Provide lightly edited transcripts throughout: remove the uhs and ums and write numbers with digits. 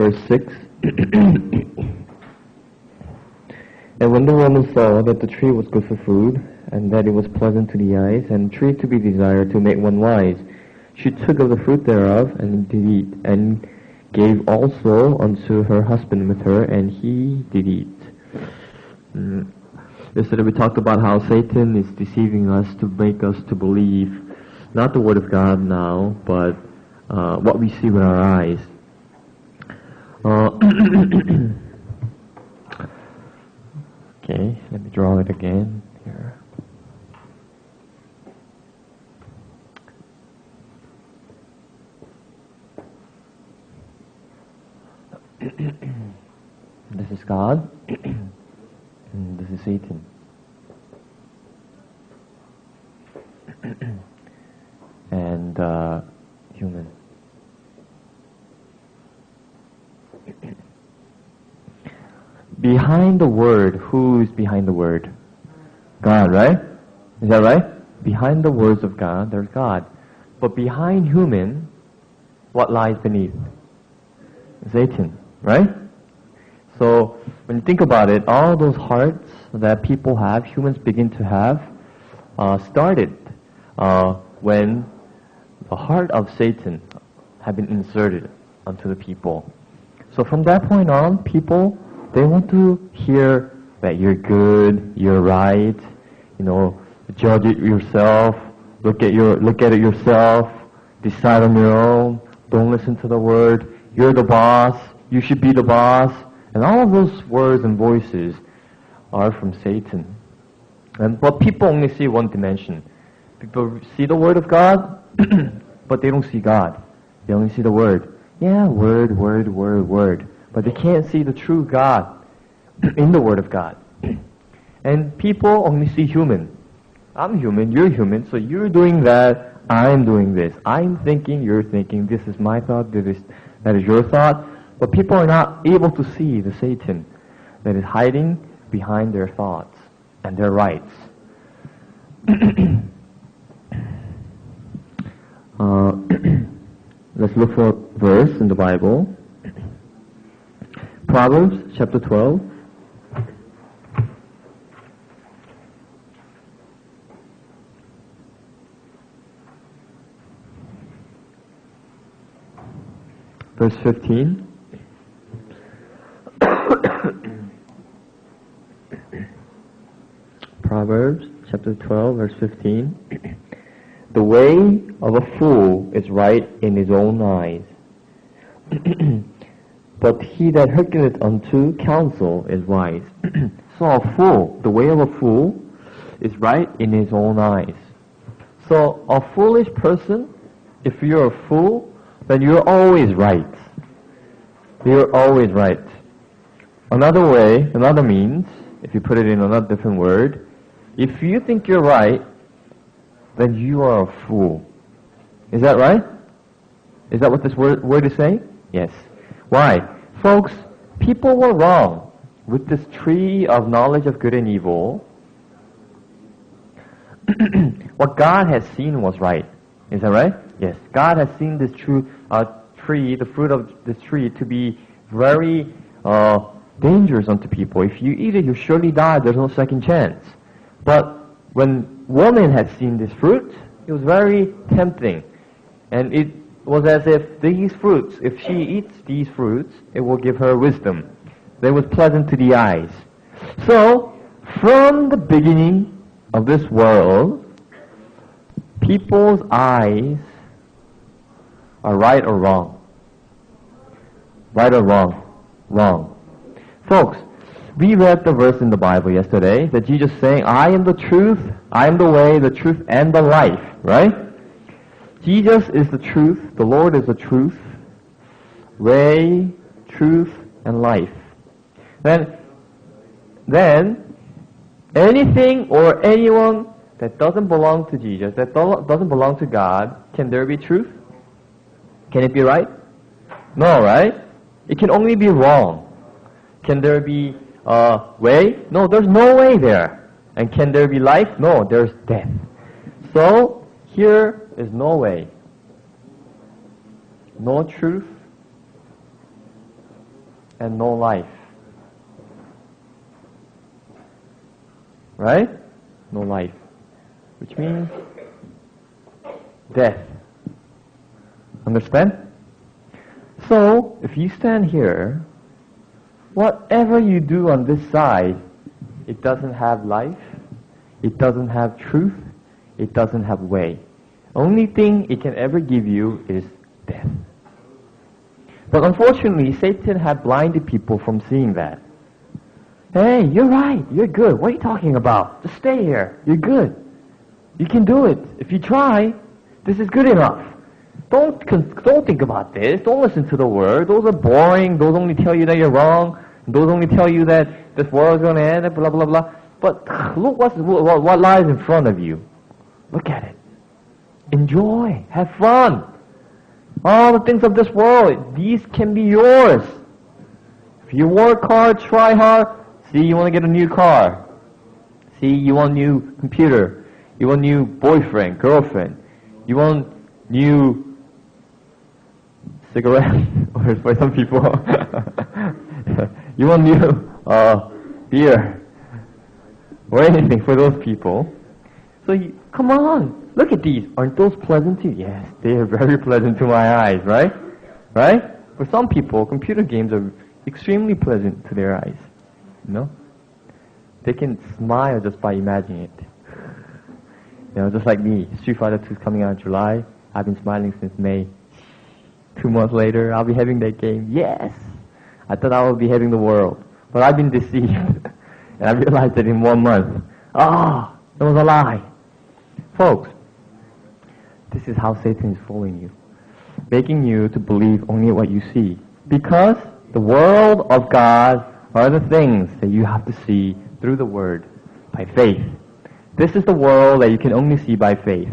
verse 6. And when the woman saw that the tree was good for food, and that it was pleasant to the eyes, and tree to be desired to make one wise, she took of the fruit thereof, and did eat, and gave also unto her husband with her, and he did eat. Yesterday we talked about how Satan is deceiving us to make us to believe, not the Word of God now, but what we see with our eyes. Okay, let me draw it again here. This is God, and this is Satan. And human. Behind the Word, who is behind the Word? God, right? Is that right? Behind the words of God, there's God. But behind human, what lies beneath? Satan, right? So, when you think about it, all those hearts that people have, humans begin to have, started when the heart of Satan had been inserted onto the people. So from that point on, people, they want to hear that you're good, you're right, judge it yourself, look at it yourself, decide on your own, don't listen to the word, you're the boss, you should be the boss, and all of those words and voices are from Satan. But people only see one dimension. People see the Word of God, but they don't see God. They only see the Word. Yeah, word. But they can't see the true God in the Word of God. And people only see human. I'm human, you're human, so you're doing that, I'm doing this. I'm thinking, you're thinking, this is my thought, that is your thought. But people are not able to see the Satan that is hiding behind their thoughts and their rights. Let's look for a verse in the Bible. Proverbs chapter 12. Verse 15. Proverbs chapter 12, verse 15. The way of a fool is right in his own eyes, but he that hearkeneth unto counsel is wise. So a fool, the way of a fool is right in his own eyes. So a foolish person, if you're a fool, then you're always right. You're always right. Another means, if you put it in another different word, if you think you're right, then you are a fool. Is that right? Is that what this word is saying? Yes. Why? Folks, people were wrong with this tree of knowledge of good and evil. What God has seen was right. Is that right? Yes. God has seen this tree, the fruit of this tree, to be very dangerous unto people. If you eat it, you surely die. There's no second chance. But when woman had seen this fruit, it was very tempting. And it was as if these fruits, if she eats these fruits, it will give her wisdom. They was pleasant to the eyes. So, from the beginning of this world, people's eyes are right or wrong. Right or wrong? Wrong. Folks, we read the verse in the Bible yesterday that Jesus saying, I am the truth, I am the way, the truth, and the life, right? Jesus is the truth, the Lord is the truth, way, truth, and life. Then anything or anyone that doesn't belong to Jesus, that doesn't belong to God, can there be truth? Can it be right? No, right? It can only be wrong. Can there be way? No, there's no way there. And can there be life? No, there's death. So, here is no way, no truth, and no life. Right? No life. Which means death. Understand? So, if you stand here, whatever you do on this side, it doesn't have life, it doesn't have truth, it doesn't have way. Only thing it can ever give you is death. But unfortunately, Satan had blinded people from seeing that. Hey, you're right, you're good. What are you talking about? Just stay here. You're good. You can do it. If you try, this is good enough. Don't think about this. Don't listen to the word. Those are boring. Those only tell you that you're wrong. Those only tell you that this world is going to end, blah, blah, blah. But look what lies in front of you. Look at it. Enjoy. Have fun. All the things of this world, these can be yours. If you work hard, try hard, see, you want to get a new car. See, you want a new computer. You want a new boyfriend, girlfriend. You want new cigarettes, or for some people. You want new beer, or anything for those people. So come on, look at these. Aren't those pleasant to you? Yes, they are very pleasant to my eyes, right? Right? For some people, computer games are extremely pleasant to their eyes. You know? They can smile just by imagining it. You know, just like me. Street Fighter 2 is coming out in July. I've been smiling since May. 2 months later, I'll be having that game. Yes! I thought I would be having the world. But I've been deceived. And I realized that in 1 month. It was a lie. Folks, this is how Satan is fooling you. Making you to believe only what you see. Because the world of God are the things that you have to see through the Word, by faith. This is the world that you can only see by faith.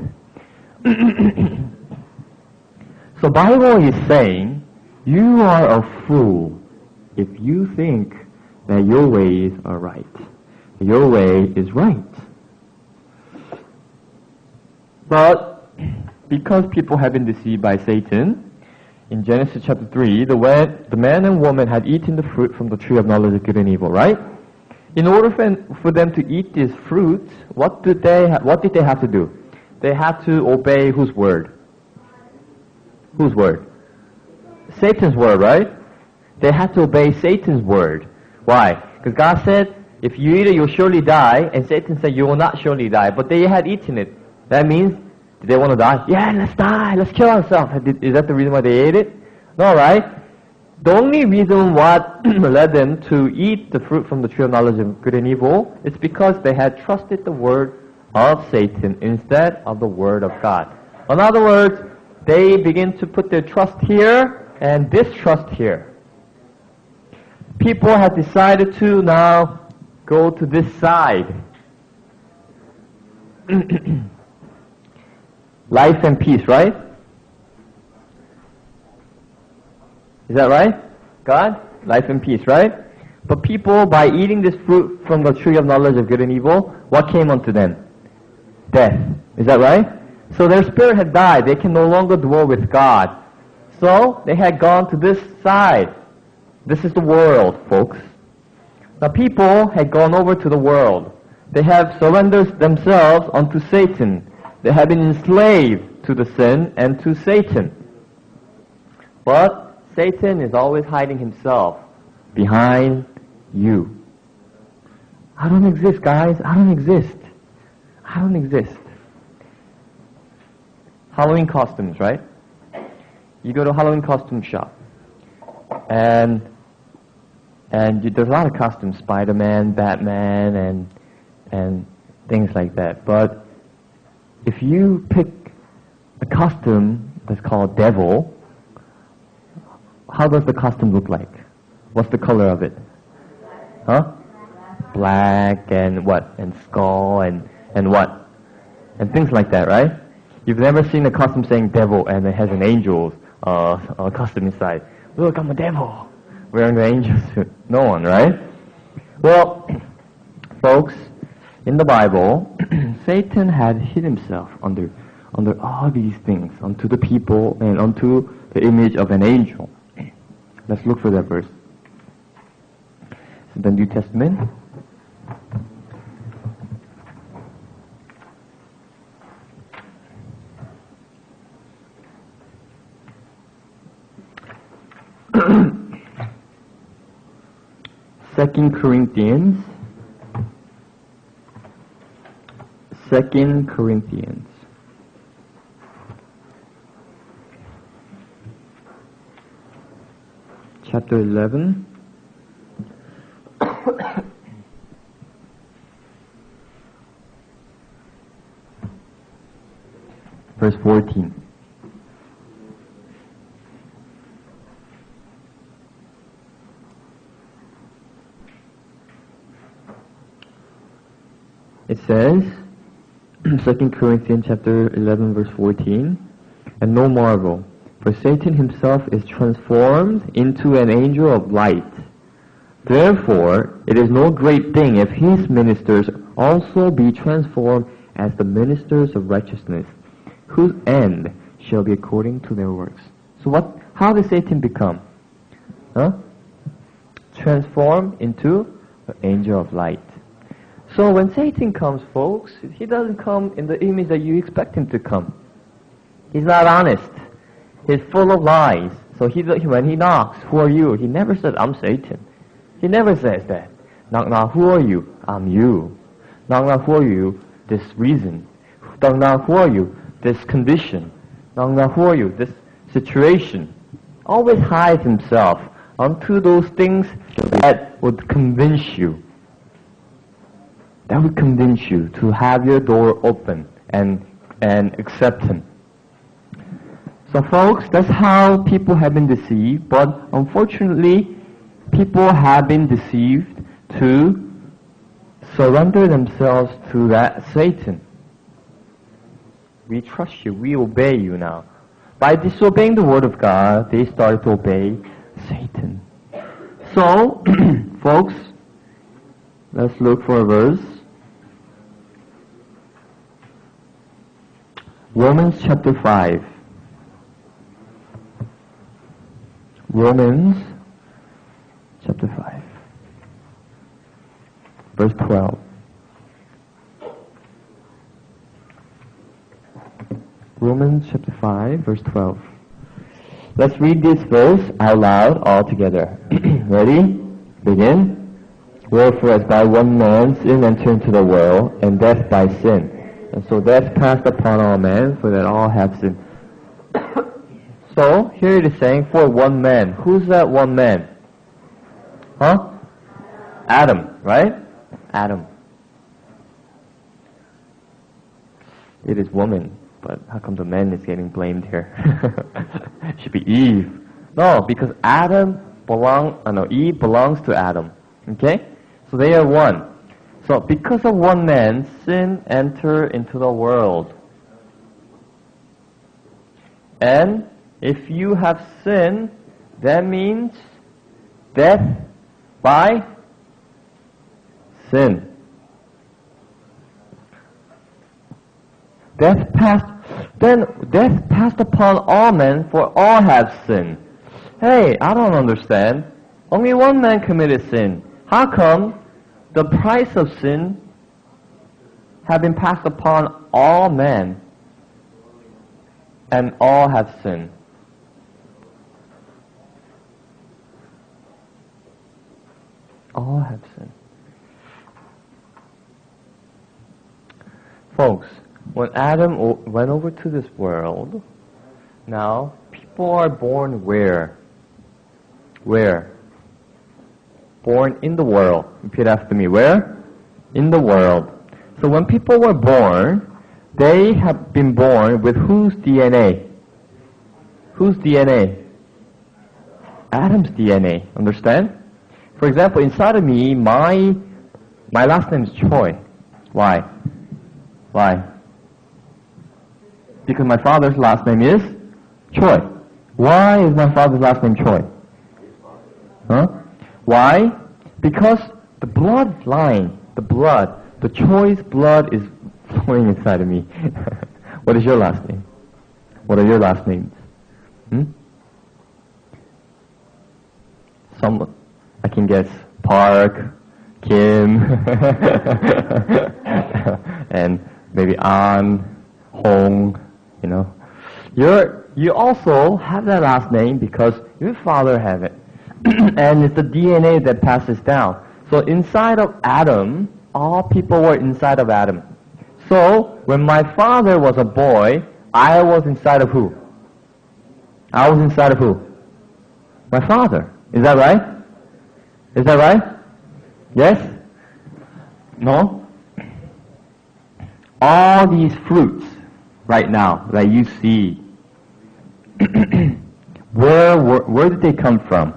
So Bible is saying, you are a fool if you think that your ways are right. Your way is right. But because people have been deceived by Satan, in Genesis chapter 3, the man and woman had eaten the fruit from the tree of knowledge of good and evil, right? In order for them to eat this fruit, what did they have to do? They had to obey whose word? Whose word? Satan's word, right? They had to obey Satan's word. Why? Because God said, if you eat it, you'll surely die. And Satan said, you will not surely die. But they had eaten it. That means, did they want to die? Yeah, let's die. Let's kill ourselves. Is that the reason why they ate it? No, right? The only reason what led them to eat the fruit from the tree of knowledge of good and evil is because they had trusted the word of Satan instead of the word of God. In other words, they begin to put their trust here and distrust here. People have decided to now go to this side. Life and peace, right? Is that right? God? Life and peace, right? But people, by eating this fruit from the tree of knowledge of good and evil, what came unto them? Death. Is that right? So their spirit had died. They can no longer dwell with God. So they had gone to this side. This is the world, folks. Now people had gone over to the world. They have surrendered themselves unto Satan. They have been enslaved to the sin and to Satan. But Satan is always hiding himself behind you. I don't exist, guys. I don't exist. I don't exist. Halloween costumes, right? You go to a Halloween costume shop. And there's a lot of costumes, Spider-Man, Batman, and things like that. But if you pick a costume that's called Devil, how does the costume look like? What's the color of it? Huh? Black and what? And skull and what? And things like that, right? You've never seen a costume saying Devil and it has an angel's costume inside. Look, I'm a devil wearing the angel suit. No one, right? Well, folks, in the Bible, Satan had hid himself under all these things, unto the people and unto the image of an angel. Let's look for that verse. the New Testament. Second Corinthians. Chapter 11. Verse 14. It says, 2 Corinthians chapter 11 verse 14, and no marvel, for Satan himself is transformed into an angel of light. Therefore, it is no great thing if his ministers also be transformed as the ministers of righteousness, whose end shall be according to their works. So how does Satan become? Transformed into an angel of light. So when Satan comes, folks, he doesn't come in the image that you expect him to come. He's not honest. He's full of lies. So when he knocks, who are you? He never said, I'm Satan. He never says that. Knock, knock, who are you? I'm you. Knock, knock, who are you? This reason. Knock, knock, who are you? This condition. Knock, knock, who are you? This situation. Always hides himself onto those things that would convince you. That would convince you to have your door open and accept him. So folks, that's how people have been deceived, but unfortunately, people have been deceived to surrender themselves to that Satan. We trust you, we obey you now. By disobeying the word of God, they started to obey Satan. So, folks, let's look for a verse. Romans chapter 5. Romans chapter 5. Verse 12. Romans chapter 5, verse 12. Let's read this verse out loud all together. Ready? Begin. Wherefore as by one man sin entered into the world, and death by sin. And so death passed upon all men, for that all have sinned. So, here it is saying, for one man. Who's that one man? Adam, right? Adam. It is woman, but how come the man is getting blamed here? It should be Eve. No, because Eve belongs to Adam. Okay? So they are one. So because of one man, sin entered into the world. And if you have sin, that means death by sin. Death passed upon all men, for all have sinned. Hey, I don't understand. Only one man committed sin. How come the price of sin have been passed upon all men, and all have sinned? All have sinned. Folks, when Adam went over to this world, now people are born where? Where? Born in the world. Repeat after me. Where? In the world. So when people were born, they have been born with whose DNA? Whose DNA? Adam's DNA. Understand? For example, inside of me, my last name is Choi. Why? Why? Because my father's last name is Choi. Why is my father's last name Choi? Why? Because the bloodline, the Choi's blood is flowing inside of me. What is your last name? What are your last names? Some, I can guess, Park, Kim, and maybe An, Hong, you know. You also have that last name because your father have it. And it's the DNA that passes down. So inside of Adam, all people were inside of Adam. So when my father was a boy, I was inside of who? I was inside of who? My father. Is that right? Is that right? Yes? No? All these fruits right now that you see, where did they come from?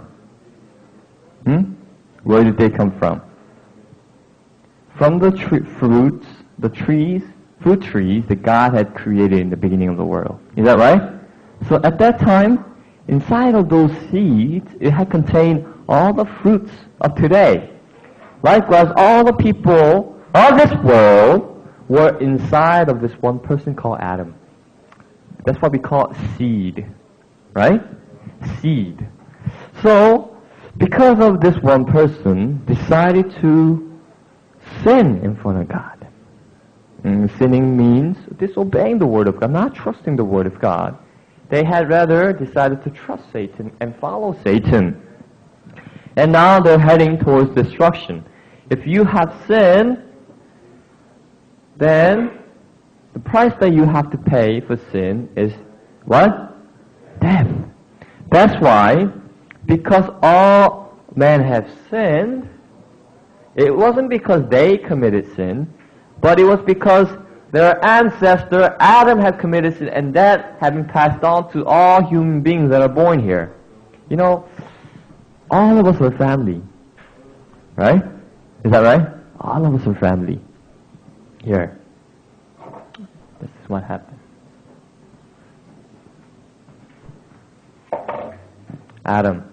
Where did they come from? From the fruit trees that God had created in the beginning of the world. Is that right? So at that time, inside of those seeds, it had contained all the fruits of today. Likewise, all the people of this world were inside of this one person called Adam. That's what we call seed. Right? Seed. So, because of this one person decided to sin in front of God. And sinning means disobeying the Word of God, not trusting the Word of God. They had rather decided to trust Satan and follow Satan. And now they're heading towards destruction. If you have sinned, then the price that you have to pay for sin is what? Death. That's why, because all men have sinned, it wasn't because they committed sin, but it was because their ancestor Adam had committed sin, and that had been passed on to all human beings that are born here. You know, all of us are family. Right? Is that right? All of us are family. Here. This is what happened. Adam,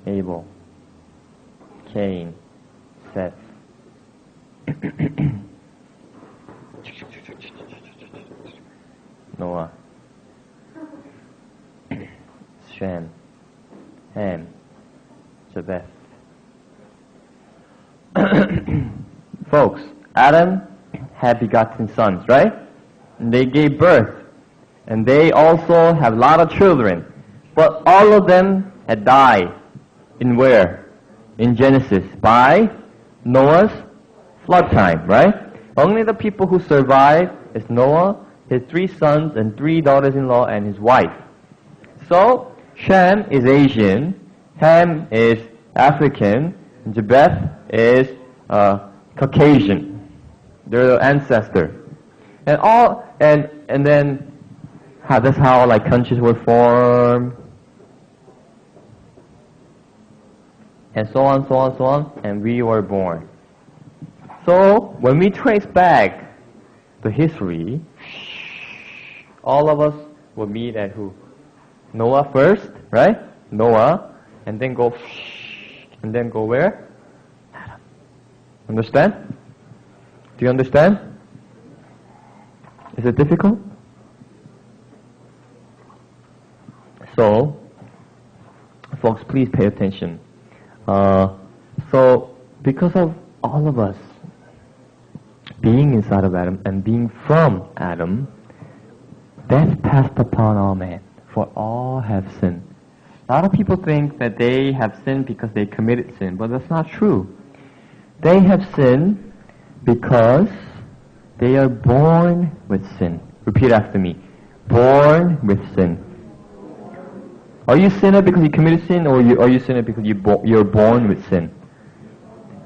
Abel, Cain, Seth. Noah, Shem, Ham, Japheth. Folks, Adam had begotten sons, right? And they gave birth. And they also have a lot of children. But all of them had died. In where? In Genesis. By Noah's flood time, right? Only the people who survived is Noah, his 3 sons and 3 daughters-in-law, and his wife. So, Shem is Asian, Ham is African, and Japheth is Caucasian. They're the ancestor. And then that's how like countries were formed, and so on, and we were born. So when we trace back the history, all of us will meet at who? Noah first, right? Noah, and then go where? Adam. Understand? Do you understand? Is it difficult? So, folks, please pay attention. So, because of all of us being inside of Adam and being from Adam, death passed upon all men, for all have sinned. A lot of people think that they have sinned because they committed sin, but that's not true. They have sinned because they are born with sin. Repeat after me. Born with sin. Are you a sinner because you committed sin, or are you a sinner because you're born with sin?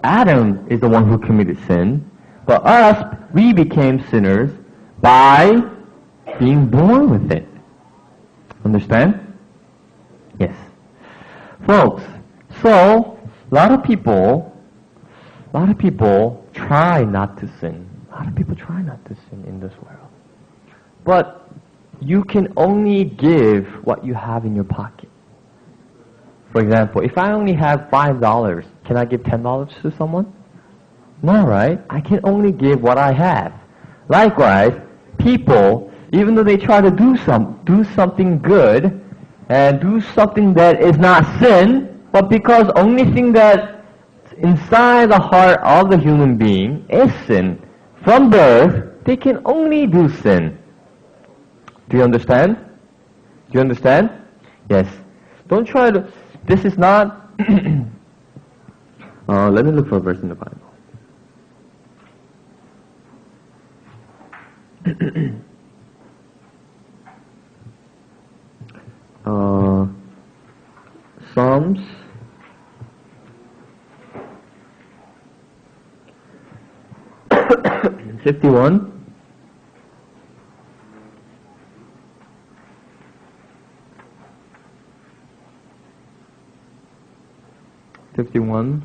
Adam is the one who committed sin, but us, we became sinners by being born with it. Understand? Yes. Folks, so, a lot of people try not to sin. A lot of people try not to sin in this world. But you can only give what you have in your pocket. For example, if I only have $5, can I give $10 to someone? No, right? I can only give what I have. Likewise, people, even though they try to do something good and do something that is not sin, But because only thing that's inside the heart of the human being is sin, from birth, they can only do sin. Do you understand? Do you understand? Yes. Don't try to, this is not, let me look for a verse in the Bible. Psalms 51.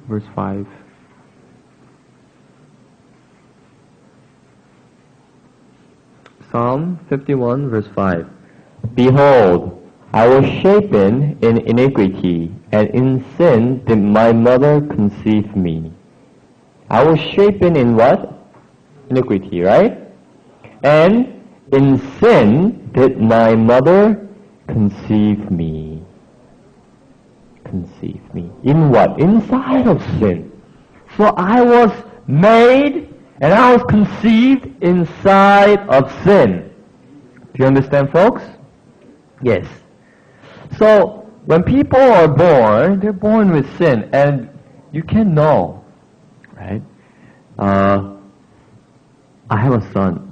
Verse 5. Psalm 51, verse 5. Behold, I was shapen in iniquity, and in sin did my mother conceive me. I was shapen in what? Iniquity, right? And in sin did my mother conceive me. Conceive me. In what? Inside of sin. So I was made and I was conceived inside of sin. Do you understand, folks? Yes. So when people are born, they're born with sin, and you can know, right? I have a son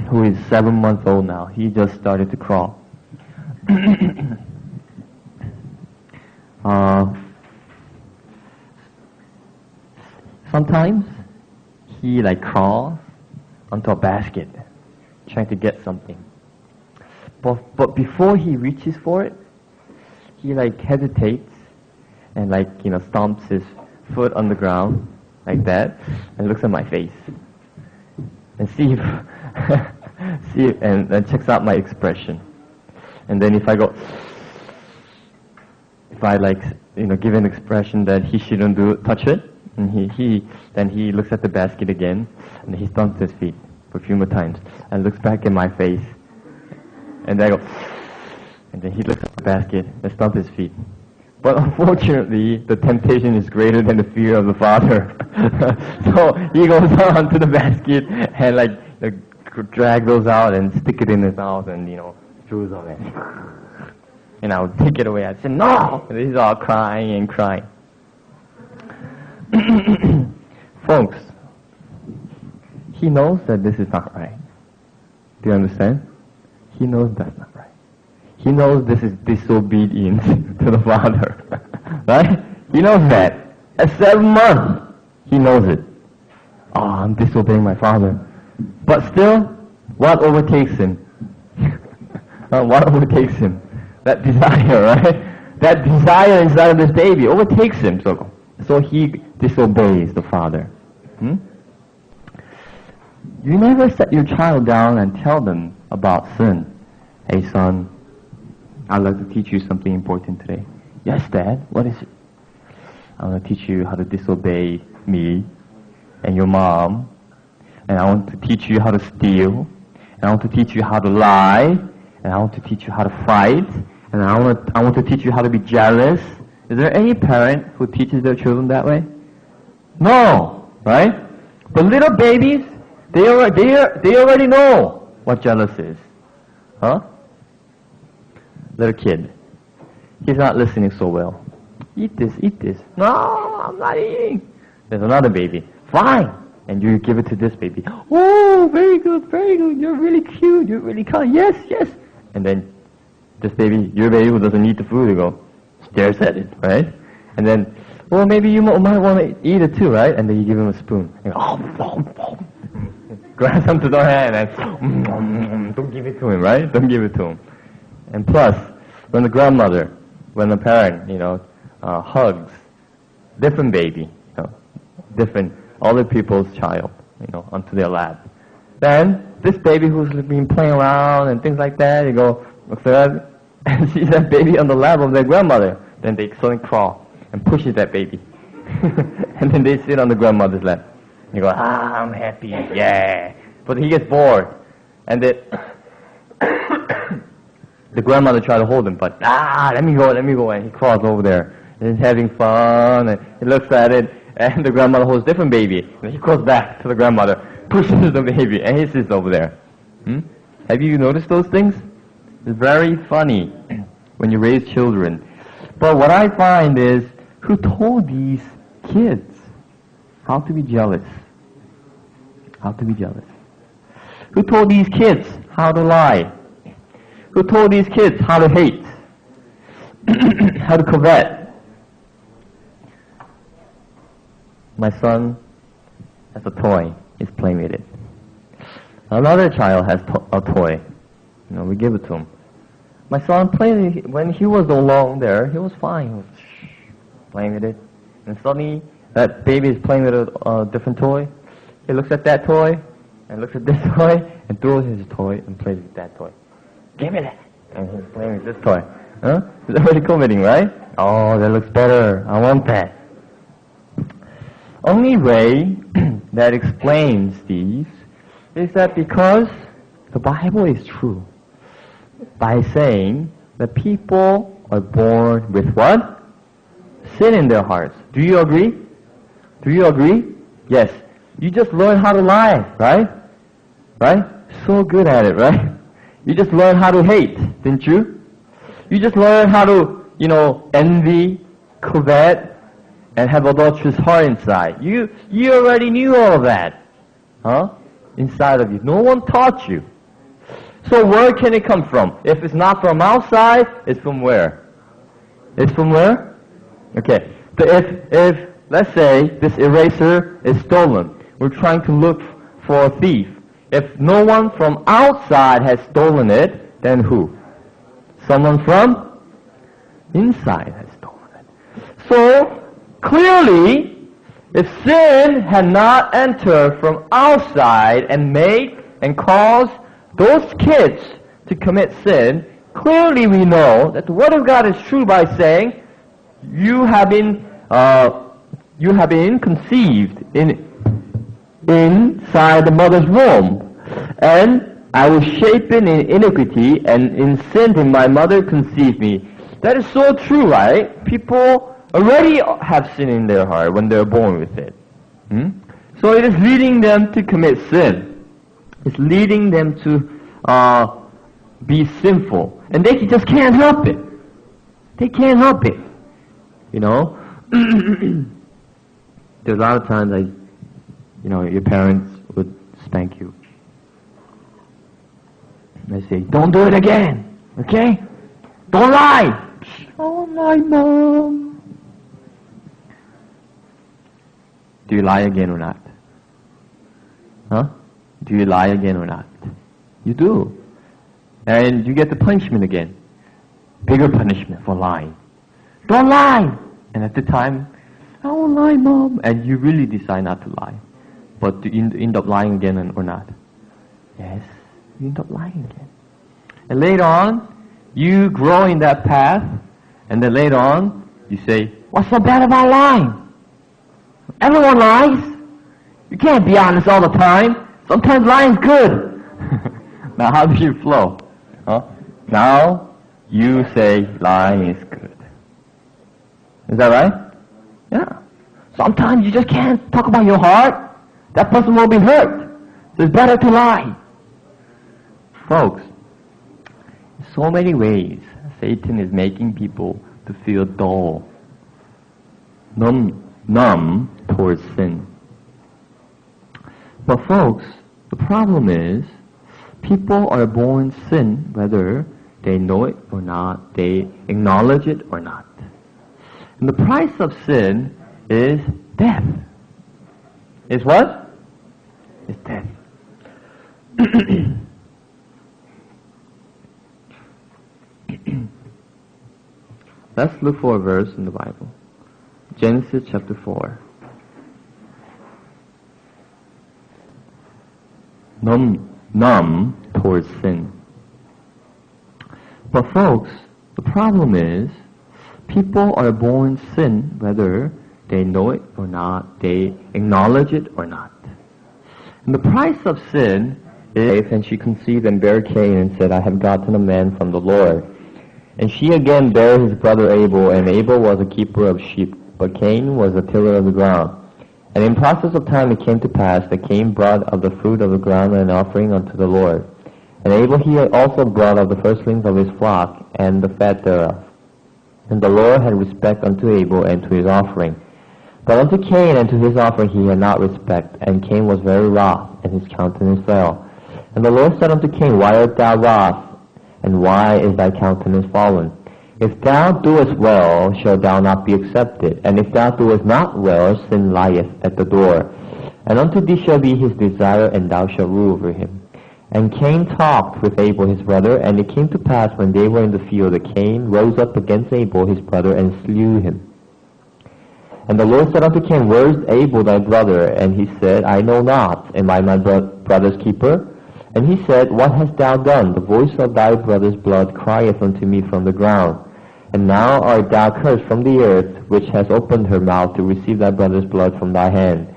who is 7 months old now. He just started to crawl. Sometimes he crawls onto a basket trying to get something. But before he reaches for it, he hesitates and stomps his foot on the ground like that and looks at my face and see if and checks out my expression. And then if I give an expression that he shouldn't touch it, and then he looks at the basket again, and he stomps his feet for a few more times and looks back at my face. And then I go, and then he looks at the basket and stomps his feet. But unfortunately, the temptation is greater than the fear of the father. So he goes on to the basket and drag those out and stick it in his mouth and chews on it. And I would take it away. I'd say, no! And he's all crying and crying. Folks, he knows that this is not right. Do you understand? He knows that's not right. He knows this is disobedience to the father. Right? He knows that. At 7 months, he knows it. Oh, I'm disobeying my father. But still, what overtakes him? What overtakes him? That desire, right? That desire inside of this baby overtakes him. So he disobeys the father. You never set your child down and tell them about sin. Hey son, I'd like to teach you something important today. Yes, Dad, what is it? I want to teach you how to disobey me and your mom. And I want to teach you how to steal. And I want to teach you how to lie. And I want to teach you how to fight. And I want to teach you how to be jealous. Is there any parent who teaches their children that way? No, right? But little babies, they already know what jealous is. Huh? Little kid, he's not listening so well. Eat this, eat this. No, I'm not eating. There's another baby. Fine. And you give it to this baby. Oh, very good, very good. You're really cute. You're really kind. Yes, yes. And then this baby, your baby who doesn't eat the food, you go, stares at it, right? And then, well, maybe you might want to eat it too, right? And then you give him a spoon. And go, grabs onto the hand and don't give it to him, right? Don't give it to him. And plus, when the parent, hugs different baby, different other people's child, onto their lap, then this baby who's been playing around and things like that, you go, looks at that, and sees that baby on the lap of their grandmother. Then they suddenly crawl and pushes that baby. And then they sit on the grandmother's lap. You go, I'm happy, yeah. But he gets bored. And the grandmother tries to hold him, but let me go. And he crawls over there He's having fun, and he looks at it, and the grandmother holds a different baby. And he goes back to the grandmother, pushes the baby, and he sits over there. Have you noticed those things? It's very funny when you raise children. But what I find is, who told these kids how to be jealous? How to be jealous? Who told these kids how to lie? Who told these kids how to hate? How to covet? My son has a toy. He's playing with it. Another child has a toy. We give it to him. My son played, when he was alone there, he was fine. He was playing with it. And suddenly, that baby is playing with a different toy. He looks at that toy, and looks at this toy, and throws his toy and plays with that toy. Give me that! And he's playing with this toy. Huh? It's already committing, right? Oh, that looks better. I want that. Only way that explains these is that because the Bible is true. By saying that people are born with what? Sin in their hearts. Do you agree? Do you agree? Yes. You just learn how to lie, right? Right? So good at it, right? You just learn how to hate, didn't you? You just learn how to, envy, covet, and have adulterous heart inside. You already knew all of that. Huh? Inside of you. No one taught you. So where can it come from? If it's not from outside, it's from where? It's from where? Okay. So if let's say this eraser is stolen, we're trying to look for a thief. If no one from outside has stolen it, then who? Someone from inside has stolen it. So clearly, if sin had not entered from outside and made and caused those kids to commit sin, clearly we know that the Word of God is true by saying, you have been conceived inside the mother's womb, and I was shapen in iniquity, and in sin did my mother conceive me. That is so true, right? People already have sin in their heart when they're born with it. So it is leading them to commit sin. It's leading them to be sinful. And they just can't help it. They can't help it. There's a lot of times your parents would spank you. They say, don't do it again, okay? Don't lie. Don't lie, Mom. Do you lie again or not? Huh? Do you lie again or not? You do. And you get the punishment again. Bigger punishment for lying. Don't lie! And at the time, I won't lie, Mom. And you really decide not to lie. But do you end up lying again or not? Yes, you end up lying again. And later on, you grow in that path. And then later on, you say, what's so bad about lying? Everyone lies. You can't be honest all the time. Sometimes lying's good. Now how do you flow? Huh? Now you say lying is good. Is that right? Yeah. Sometimes you just can't talk about your heart. That person will be hurt. So it's better to lie. Folks, in so many ways, Satan is making people to feel dull, numb towards sin. But folks, the problem is, people are born sin whether they know it or not, they acknowledge it or not. And the price of sin is death. Is what? Is death. Let's look for a verse in the Bible. Genesis chapter 4. Numb towards sin. But folks, the problem is, people are born sin whether they know it or not, they acknowledge it or not. And the price of sin is, and she conceived and bare Cain and said, I have gotten a man from the Lord. And she again bare his brother Abel, and Abel was a keeper of sheep, but Cain was a tiller of the ground. And in process of time it came to pass that Cain brought of the fruit of the ground an offering unto the Lord. And Abel he also brought of the firstlings of his flock, and the fat thereof. And the Lord had respect unto Abel and to his offering. But unto Cain and to his offering he had not respect, and Cain was very wroth, and his countenance fell. And the Lord said unto Cain, Why art thou wroth? And why is thy countenance fallen? If thou doest well, shalt thou not be accepted. And if thou doest not well, sin lieth at the door. And unto thee shall be his desire, and thou shalt rule over him. And Cain talked with Abel his brother, and it came to pass when they were in the field that Cain rose up against Abel his brother, and slew him. And the Lord said unto Cain, Where is Abel thy brother? And he said, I know not. Am I my brother's keeper? And he said, What hast thou done? The voice of thy brother's blood crieth unto me from the ground. And now art thou cursed from the earth, which has opened her mouth to receive thy brother's blood from thy hand.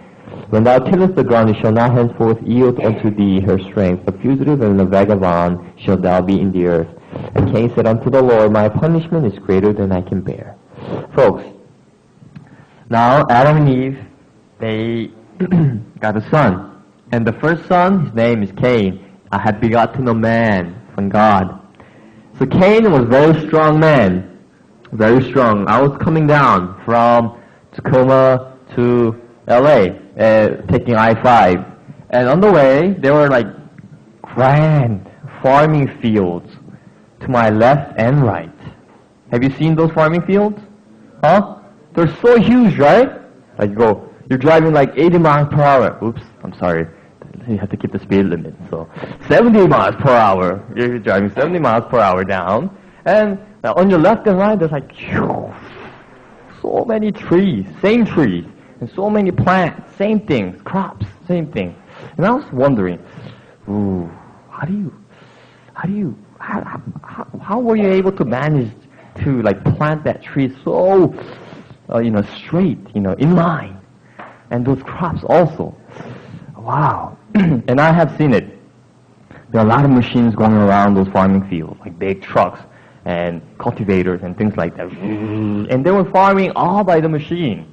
When thou tillest the ground, it shall not henceforth yield unto thee her strength. A fugitive and a vagabond shalt thou be in the earth. And Cain said unto the Lord, My punishment is greater than I can bear. Folks, now Adam and Eve, they got a son. And the first son, his name is Cain. I had begotten a man from God. So Cain was a very strong man. Very strong. I was coming down from Tacoma to LA, taking I-5. And on the way, there were like grand farming fields to my left and right. Have you seen those farming fields? Huh? They're so huge, right? Like you're driving like 80 miles per hour. Oops, I'm sorry. You have to keep the speed limit. So 70 miles per hour. You're driving 70 miles per hour down. And on your left and right, there's like so many trees, same trees. And so many plants, same things, crops, same thing. And I was wondering, how were you able to manage to like plant that tree so, straight, in line, and those crops also? Wow. And I have seen it. There are a lot of machines going around those farming fields, like big trucks and cultivators and things like that. And they were farming all by the machine.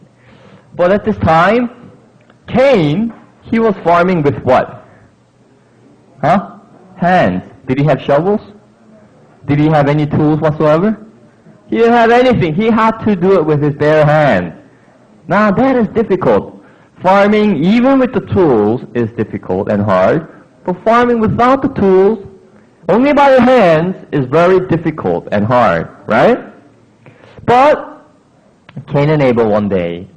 But at this time, Cain, he was farming with what? Huh? Hands. Did he have shovels? Did he have any tools whatsoever? He didn't have anything. He had to do it with his bare hands. Now that is difficult. Farming, even with the tools, is difficult and hard. But farming without the tools, only by your hands, is very difficult and hard, right? But Cain and Abel one day,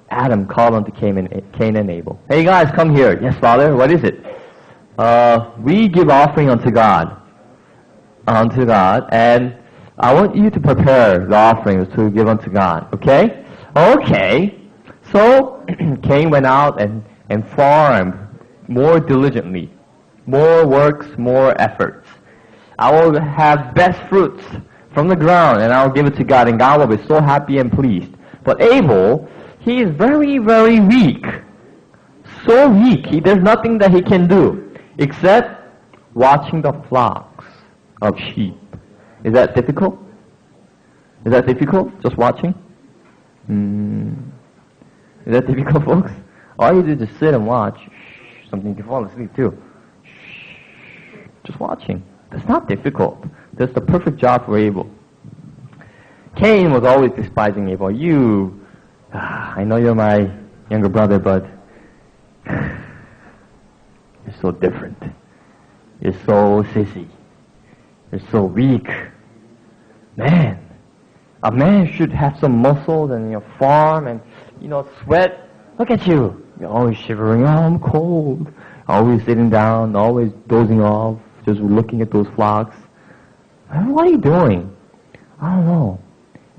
Adam called unto Cain and Abel. Hey guys, come here. Yes, Father, what is it? We give offering unto God, and I want you to prepare the offerings to give unto God, okay? Okay. So Cain went out and farmed more diligently, more works, more efforts. I will have best fruits from the ground, and I will give it to God, and God will be so happy and pleased. But Abel, he is very, very weak. So weak, there's nothing that he can do except watching the flocks of sheep. Is that difficult? Is that difficult, just watching? Is that difficult, folks? All you do is just sit and watch. Something you can fall asleep too. Just watching. That's not difficult. That's the perfect job for Abel. Cain was always despising Abel. I know you're my younger brother, but you're so different. You're so sissy. You're so weak. Man, a man should have some muscles and farm and sweat. Look at you. You're always shivering. Oh, I'm cold. Always sitting down, always dozing off, just looking at those flocks. What are you doing? I don't know.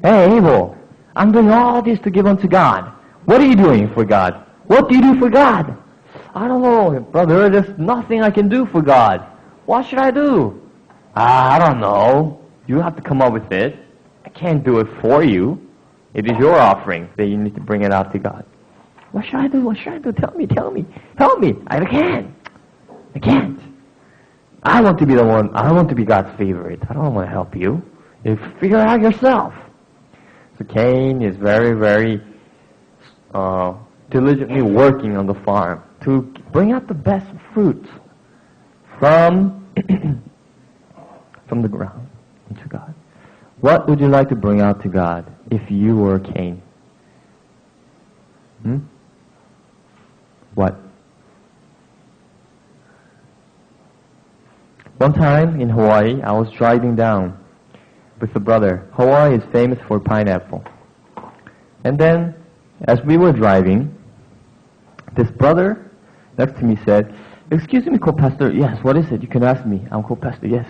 Hey, Abel, I'm doing all this to give unto God. What are you doing for God? What do you do for God? I don't know, brother. There's nothing I can do for God. What should I do? I don't know. You have to come up with it. I can't do it for you. It is your offering that you need to bring it out to God. What should I do? What should I do? Tell me. I can't. I want to be the one, I want to be God's favorite. I don't want to help you. You figure it out yourself. So Cain is very, very diligently working on the farm to bring out the best fruit from the ground to God. What would you like to bring out to God if you were Cain? What? One time in Hawaii, I was driving down with a brother. Hawaii is famous for pineapple. And then, as we were driving, this brother next to me said, "Excuse me, co-pastor." "Yes, what is it? You can ask me. I'm co-pastor." "Yes."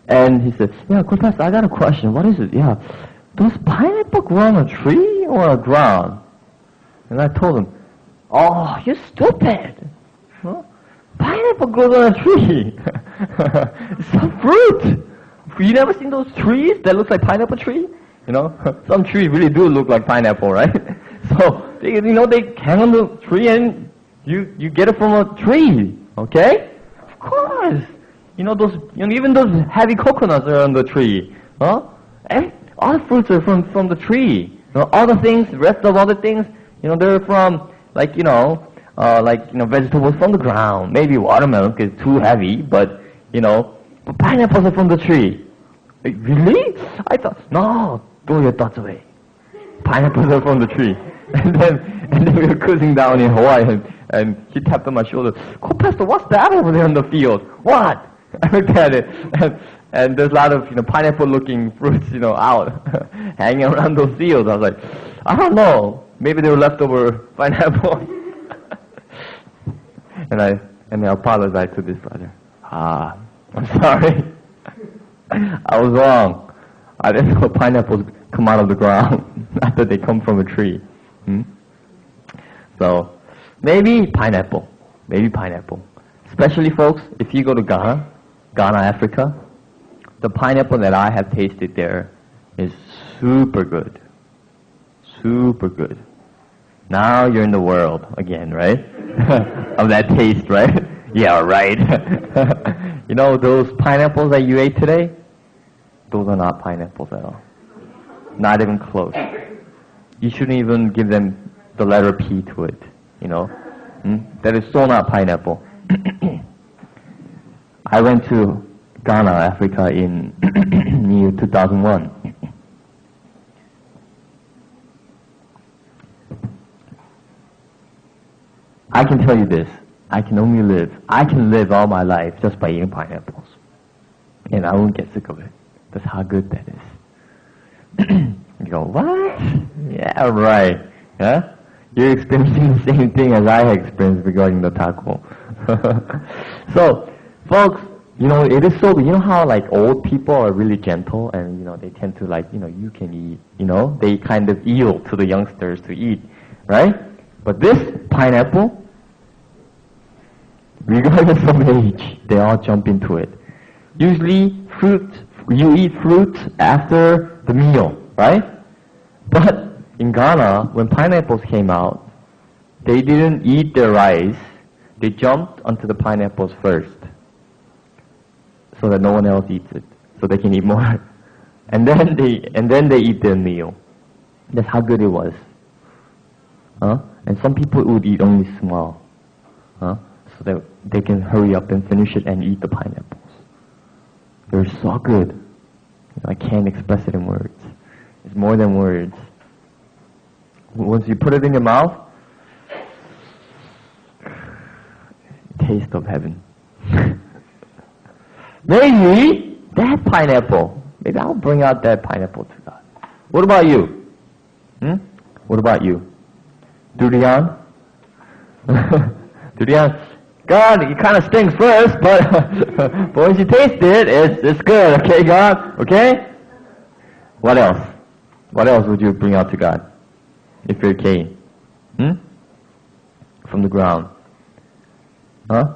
And he said, "Yeah, co-pastor, I got a question. What is it?" "Yeah, does pineapple grow on a tree or on the ground?" And I told him, "Oh, you're stupid. Huh? Pineapple grows on a tree. It's a fruit. You never seen those trees that look like pineapple tree? You know, some trees really do look like pineapple, right? So they hang on the tree and you get it from a tree, okay? Of course. Even those heavy coconuts are on the tree, huh? And all the fruits are from the tree. All the things, rest of other things, they're from vegetables from the ground. Maybe watermelon is too heavy, but pineapples are from the tree. Really? I thought, no, throw your thoughts away. Pineapples are from the tree. And then we were cruising down in Hawaii, and he tapped on my shoulder. "Co-pastor, what's that over there in the field?" "What?" I looked at it, and there's a lot of pineapple-looking fruits, out hanging around those fields. I was like, I don't know. Maybe they were leftover pineapple. And I apologized to this brother. I'm sorry. I was wrong. I didn't know pineapples come out of the ground. Not that they come from a tree. So, maybe pineapple. Maybe pineapple. Especially, folks, if you go to Ghana, Africa, the pineapple that I have tasted there is super good. Super good. Now you're in the world again, right? Of that taste, right? Yeah, right. Those pineapples that you ate today, those are not pineapples at all. Not even close. You shouldn't even give them the letter P to it, That is so not pineapple. I went to Ghana, Africa in year 2001. I can tell you this. I can live all my life just by eating pineapples. And I won't get sick of it. That's how good that is. You go, what? Yeah, right. Huh? You're experiencing the same thing as I experienced regarding the taco. So, folks, it is so good. You know how old people are really gentle and, they tend to you can eat, they kind of yield to the youngsters to eat, right? But this pineapple, regardless of age, they all jump into it. Usually, you eat fruit after the meal, right? But in Ghana, when pineapples came out, they didn't eat their rice. They jumped onto the pineapples first, so that no one else eats it, so they can eat more. And then they eat their meal. That's how good it was. Huh? And some people would eat only small, so that they can hurry up and finish it and eat the pineapples. They're so good. I can't express it in words. It's more than words. Once you put it in your mouth, taste of heaven. Maybe that pineapple. Maybe I'll bring out that pineapple to God. What about you? What about you? Durian? Durian? God, it kind of stings first, but once you taste it, it's good. Okay, God? Okay? What else? What else would you bring out to God if you're Cain? From the ground. Huh?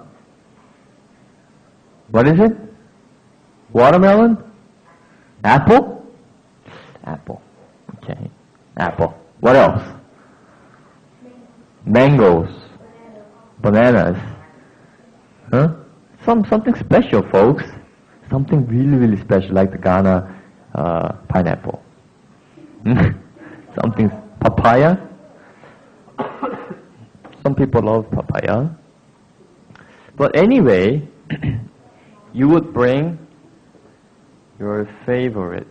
What is it? Watermelon? Apple? Apple. Okay. Apple. What else? Mangoes. Bananas. Huh? something special, folks. Something really, really special, like the Ghana pineapple. Something papaya. Some people love papaya. But anyway, you would bring your favorite,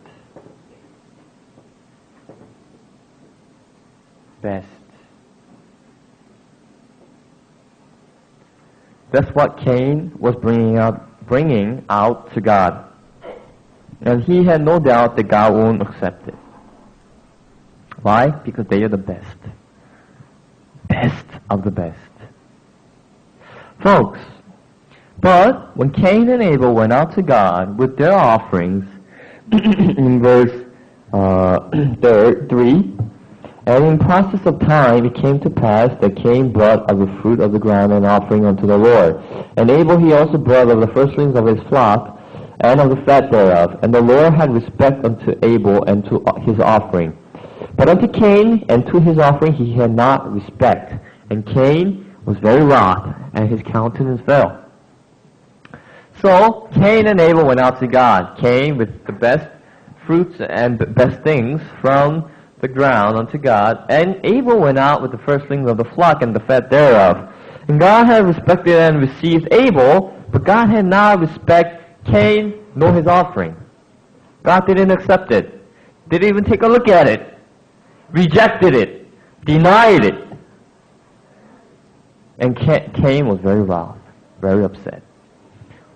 best. That's what Cain was bringing out to God. And he had no doubt that God won't accept it. Why? Because they are the best. Best of the best. Folks, but when Cain and Abel went out to God with their offerings, in verse 3, and in process of time it came to pass that Cain brought of the fruit of the ground an offering unto the Lord. And Abel he also brought of the firstlings of his flock, and of the fat thereof. And the Lord had respect unto Abel and to his offering. But unto Cain and to his offering he had not respect. And Cain was very wroth, and his countenance fell. So Cain and Abel went out to God. Cain with the best fruits and best things from the ground unto God. And Abel went out with the firstlings of the flock and the fat thereof. And God had respected and received Abel, but God had not respected Cain nor his offering. God didn't accept it. Didn't even take a look at it. Rejected it. Denied it. And Cain was very wroth, very upset.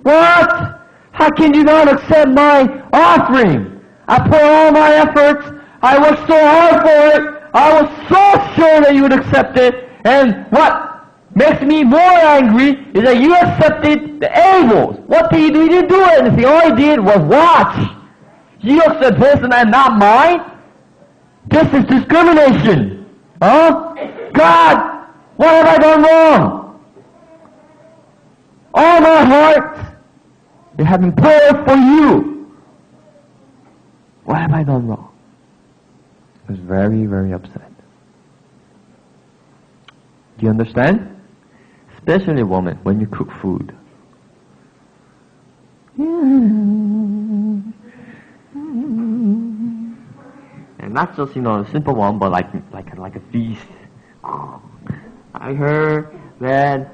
What? How can you not accept my offering? I put all my efforts. I worked so hard for it. I was so sure that you would accept it. And what makes me more angry is that you accepted the Abel's. What did you do? You didn't do anything. All you did was watch. You accept his and not mine. This is discrimination. Huh? God, what have I done wrong? All my heart is having prayer for you. What have I done wrong? I was very, very upset. Do you understand? Especially a woman, when you cook food. And not just, a simple one, but like a feast. I heard that,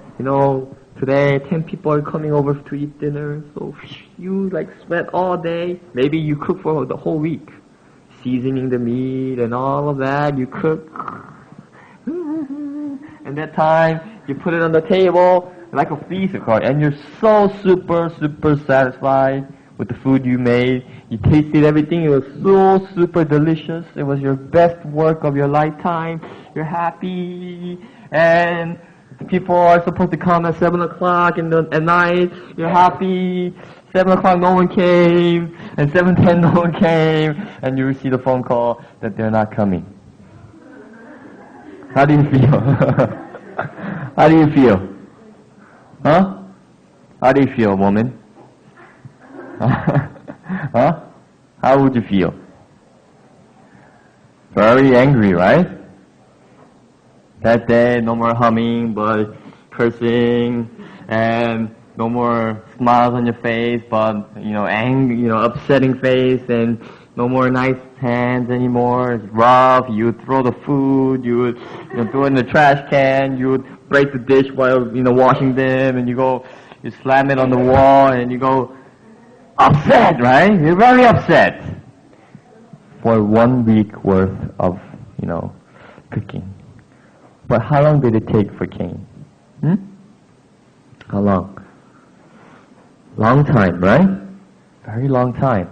today 10 people are coming over to eat dinner, so you sweat all day. Maybe you cook for the whole week. Seasoning the meat and all of that, you cook. And that time, you put it on the table, like a feast, and you're so super, super satisfied with the food you made. You tasted everything, it was so super delicious. It was your best work of your lifetime. You're happy, and the people are supposed to come at 7 o'clock at night. You're happy. 7 o'clock no one came, and 7:10 no one came, and you receive a phone call that they're not coming. How do you feel? How do you feel? Huh? How do you feel, woman? Huh? How would you feel? Very angry, right? That day, no more humming, but cursing, and no more smiles on your face, but, angry, upsetting face, and no more nice hands anymore. It's rough. You would throw the food. You would throw it in the trash can. You would break the dish while, washing them, and you slam it on the wall, and you go upset, right? You're very upset for 1 week worth of, cooking. But how long did it take for Cain? How long? Long time, right? Very long time.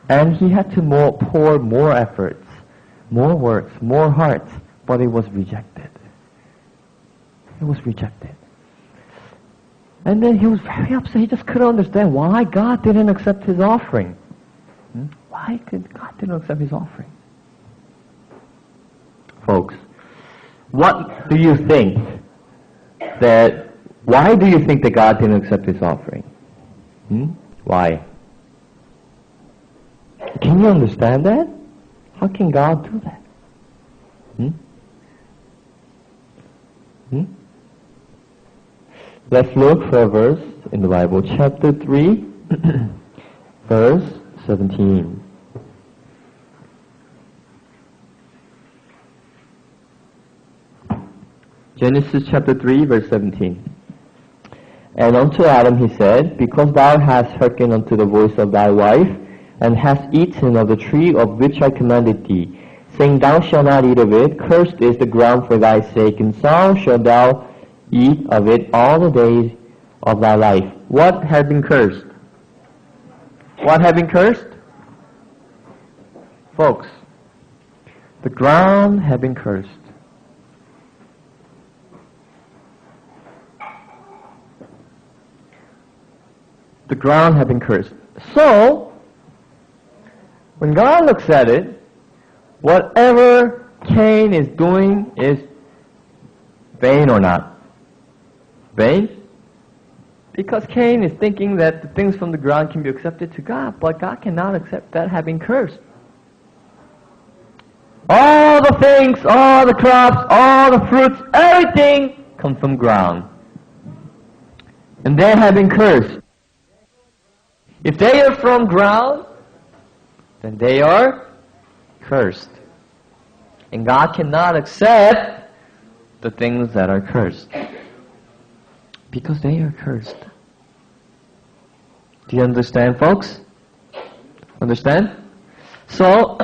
And he had to pour more efforts, more works, more hearts, but it was rejected. It was rejected. And then he was very upset. He just couldn't understand why God didn't accept his offering. Why could God didn't accept his offering? Folks, what do you think why do you think that God didn't accept his offering? Why? Can you understand that? How can God do that? Let's look for a verse in the Bible, chapter 3, verse 17. Genesis chapter 3, verse 17. And unto Adam he said, Because thou hast hearkened unto the voice of thy wife, and hast eaten of the tree of which I commanded thee, saying, Thou shalt not eat of it, cursed is the ground for thy sake, and so shalt thou eat of it all the days of thy life. What had been cursed? What had been cursed? Folks, the ground had been cursed. The ground had been cursed. So, when God looks at it, whatever Cain is doing is vain or not? Vain? Because Cain is thinking that the things from the ground can be accepted to God, but God cannot accept that having cursed. All the things, all the crops, all the fruits, everything comes from ground. And they have been cursed. If they are from ground, then they are cursed. And God cannot accept the things that are cursed. Because they are cursed. Do you understand, folks? Understand? So,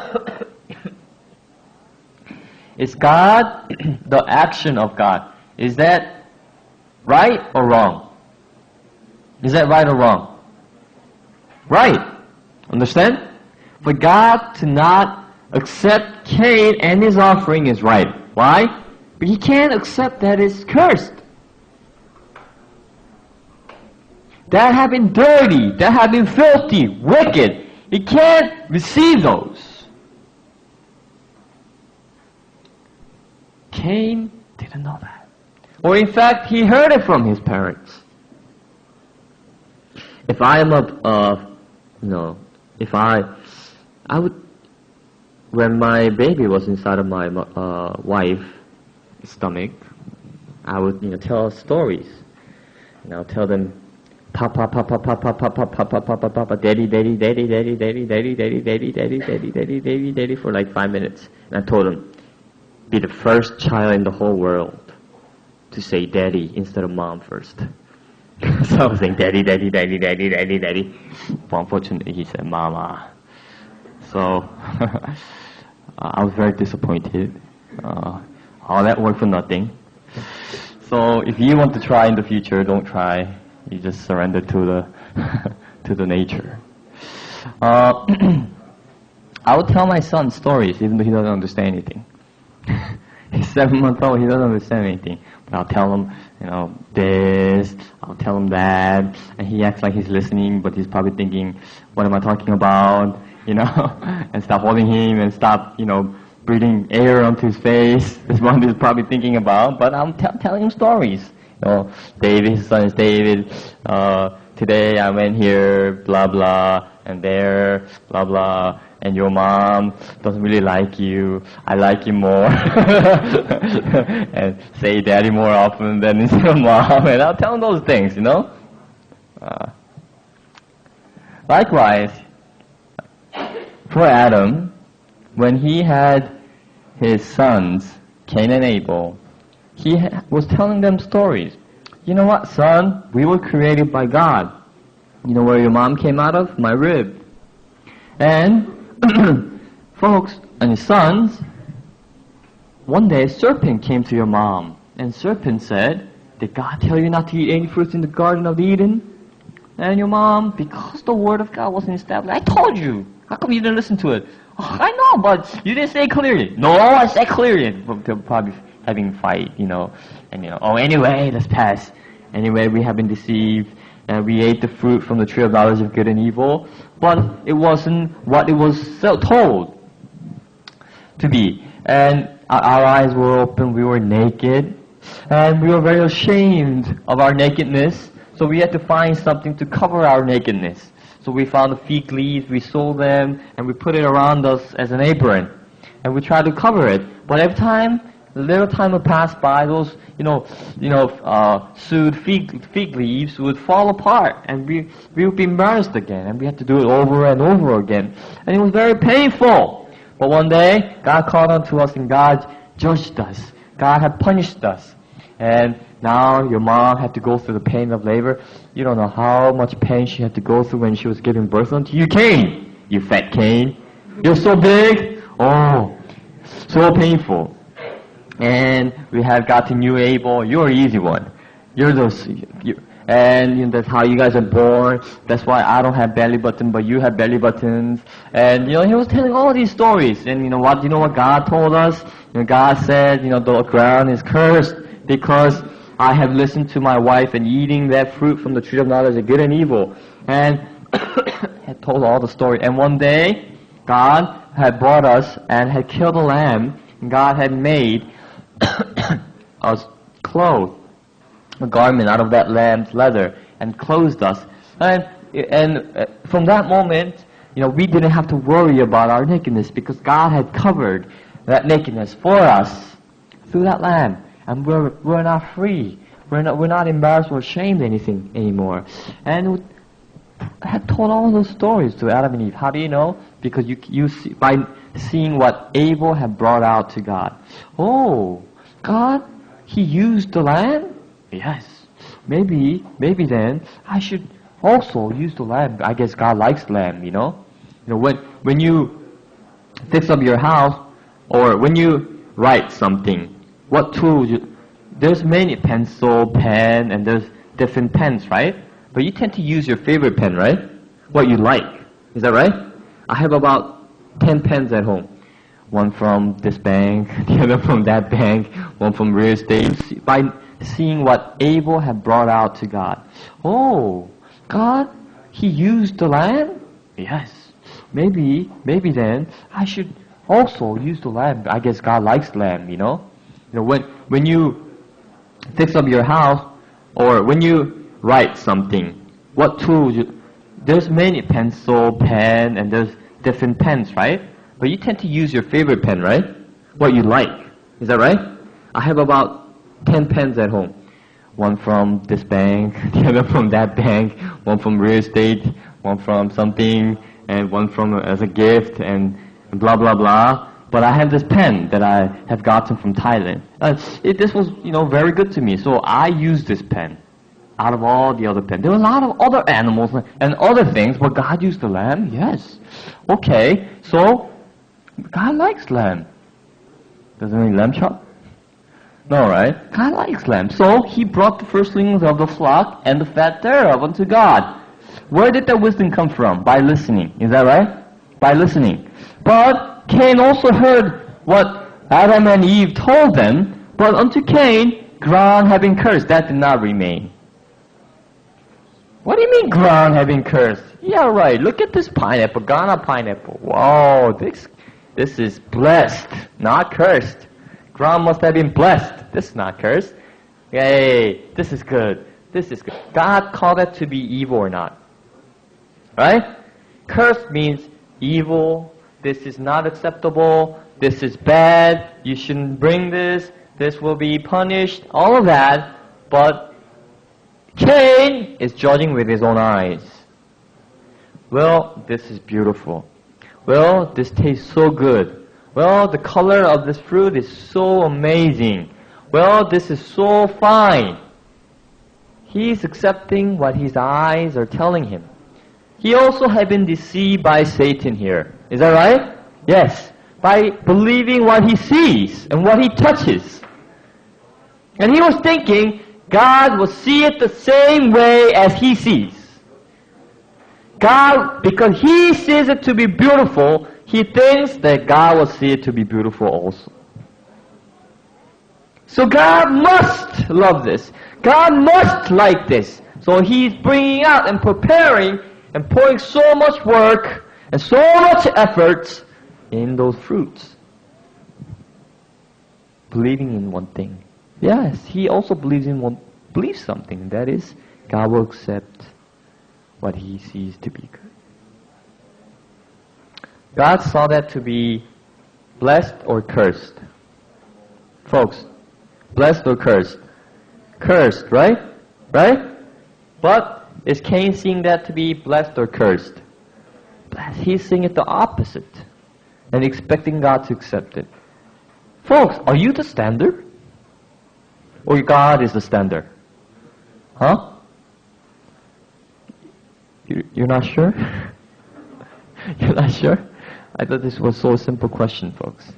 is God, the action of God, is that right or wrong? Is that right or wrong? Right. Understand? For God to not accept Cain and his offering is right. Why? But he can't accept that it's cursed. That have been dirty, that have been filthy, wicked. He can't receive those. Cain didn't know that. Or in fact, he heard it from his parents. If I am I would, when my baby was inside of my wife's stomach, I would, tell stories. And I'll tell them, Papa, Papa, Papa, Papa, Papa, Papa, Papa, Daddy, Daddy, Daddy, Daddy, Daddy, Daddy, Daddy, Daddy, Daddy, Daddy, Daddy, Daddy, Daddy, for like 5 minutes. And I told them, be the first child in the whole world to say Daddy instead of Mom first. So I was saying Daddy, Daddy, Daddy, Daddy, Daddy, Daddy. But unfortunately, he said Mama. So I was very disappointed. All that work for nothing. So if you want to try in the future, don't try. You just surrender to the to the nature. I would tell my son stories, even though he doesn't understand anything. He's 7 months old. He doesn't understand anything. But I'll tell him, this. I'll tell him that, and he acts like he's listening, but he's probably thinking, "What am I talking about?" And stop holding him and stop, breathing air onto his face. That's what he's probably thinking about. But I'm telling him stories. David, his son is David. Today I went here, blah blah, and there, blah blah. And your mom doesn't really like you. I like you more. And say daddy more often than instead of mom. And I'll tell him those things, Likewise, for Adam, when he had his sons, Cain and Abel, he was telling them stories. You know what, son? We were created by God. You know where your mom came out of? My rib. And folks, and his sons, one day a serpent came to your mom, and serpent said, "Did God tell you not to eat any fruits in the Garden of Eden?" And your mom, because the word of God wasn't established, "I told you. How come you didn't listen to it?" "Oh, I know, but you didn't say clearly." "No, I said clearly." They're probably having a fight, And anyway, let's pass. Anyway, we have been deceived. And we ate the fruit from the tree of knowledge of good and evil, but it wasn't what it was told to be. And our eyes were open, we were naked, and we were very ashamed of our nakedness, so we had to find something to cover our nakedness. So we found the fig leaves, we sold them, and we put it around us as an apron, and we tried to cover it. But every time a little time would pass by, those, sewed fig leaves would fall apart, and we would be embarrassed again, and we had to do it over and over again. And it was very painful. But one day, God called unto us, and God judged us. God had punished us. And now your mom had to go through the pain of labor. You don't know how much pain she had to go through when she was giving birth unto you, Cain. You fat Cain. You're so big. Oh, so painful. And we have gotten you, Abel. You're an easy one. And that's how you guys are born. That's why I don't have belly button, but you have belly buttons. And he was telling all these stories. And you know what God told us? God said, the ground is cursed because I have listened to my wife and eating that fruit from the tree of knowledge of good and evil. And had told all the story. And one day, God had brought us and had killed a lamb. And God had made us clothes, a garment out of that lamb's leather, and clothed us. And from that moment, we didn't have to worry about our nakedness because God had covered that nakedness for us through that lamb. And we're not free. We're not embarrassed or ashamed anything anymore. And I had told all those stories to Adam and Eve. How do you know? Because you see, by seeing what Abel had brought out to God. Oh, God, he used the lamb? Yes. Maybe then I should also use the lamb. I guess God likes lamb, when you fix up your house or when you write something, what tools there's many, pencil, pen, and there's different pens, right? But you tend to use your favorite pen, right? What you like. Is that right? I have about 10 pens at home. One from this bank, the other from that bank, one from real estate. By seeing what Abel had brought out to God. Oh, God, he used the lamb? Yes. Maybe then I should also use the lamb. I guess God likes lamb, when you fix up your house or when you write something, what tools there's many, pencil, pen, and there's different pens, right? But you tend to use your favorite pen, right? What you like. Is that right? I have about 10 pens at home. One from this bank, the other from that bank, one from real estate, one from something, and one from as a gift, and blah, blah, blah. But I have this pen that I have gotten from Thailand. This was, very good to me. So I used this pen out of all the other pens. There were a lot of other animals and other things, but God used the lamb? Yes. Okay, so God likes lamb. Doesn't mean lamb chop? No, right? God likes lamb. So he brought the firstlings of the flock and the fat thereof unto God. Where did that wisdom come from? By listening. Is that right? By listening. But Cain also heard what Adam and Eve told them, but unto Cain, ground having cursed, that did not remain. What do you mean ground having cursed? Yeah, right. Look at this pineapple, Ghana pineapple. Wow, this is blessed, not cursed. Ground must have been blessed. This is not cursed. Yay, this is good. This is good. God called it to be evil or not? Right? Cursed means evil. This is not acceptable. This is bad. You shouldn't bring this. This will be punished. All of that. But Cain is judging with his own eyes. Well, this is beautiful. Well, this tastes so good. Well, the color of this fruit is so amazing. Well, this is so fine. He's accepting what his eyes are telling him. He also had been deceived by Satan here. Is that right? Yes. By believing what he sees and what he touches. And he was thinking God will see it the same way as he sees. God, because he sees it to be beautiful, he thinks that God will see it to be beautiful also. So God must love this. God must like this. So he's bringing out and preparing and pouring so much work and so much effort in those fruits. Believing in one thing. Yes, he also believes something. That is, God will accept what he sees to be good. God saw that to be blessed or cursed. Folks, blessed or cursed? Cursed, right? Right? But is Cain seeing that to be blessed or cursed? Blessed. He's seeing it the opposite and expecting God to accept it. Folks, are you the standard? Or God is the standard? Huh? You're not sure? You're not sure? I thought this was so simple question, folks.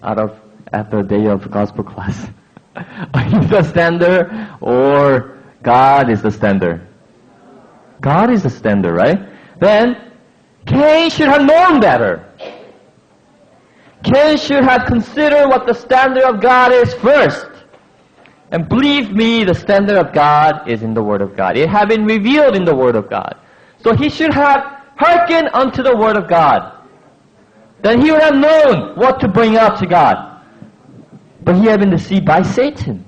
After a day of gospel class. Are you the standard or God is the standard? God is the standard, right? Then Cain should have known better. Cain should have considered what the standard of God is first. And believe me, the standard of God is in the Word of God. It had been revealed in the Word of God. So he should have hearkened unto the Word of God. Then he would have known what to bring up to God. But he had been deceived by Satan.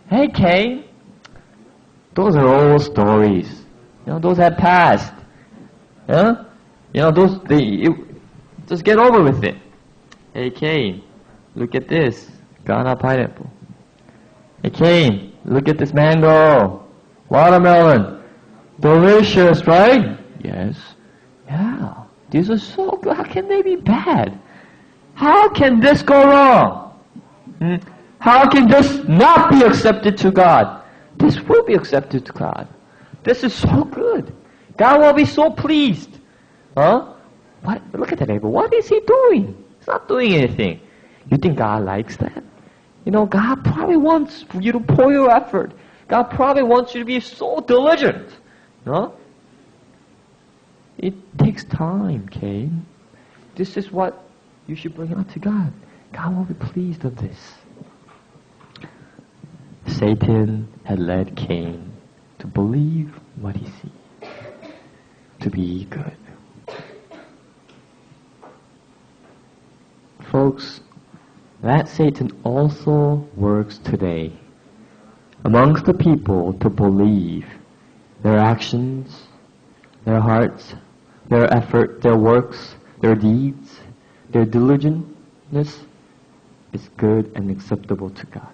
Hey, Cain, those are old stories. Those have passed. Just get over with it. Hey, Cain, look at this. Ghana pineapple. Hey, Cain, look at this mango. Watermelon. Delicious, right? Yes. Yeah. These are so good. How can they be bad? How can this go wrong? How can this not be accepted to God? This will be accepted to God. This is so good. God will be so pleased. Huh? What? Look at the neighbor. What is he doing? He's not doing anything. You think God likes that? God probably wants you to pour your effort. God probably wants you to be so diligent. It takes time, Cain. This is what you should bring up to God. God will be pleased with this. Satan had led Cain to believe what he sees, to be good. Folks, that Satan also works today amongst the people to believe their actions, their hearts, their effort, their works, their deeds, their diligentness is good and acceptable to God.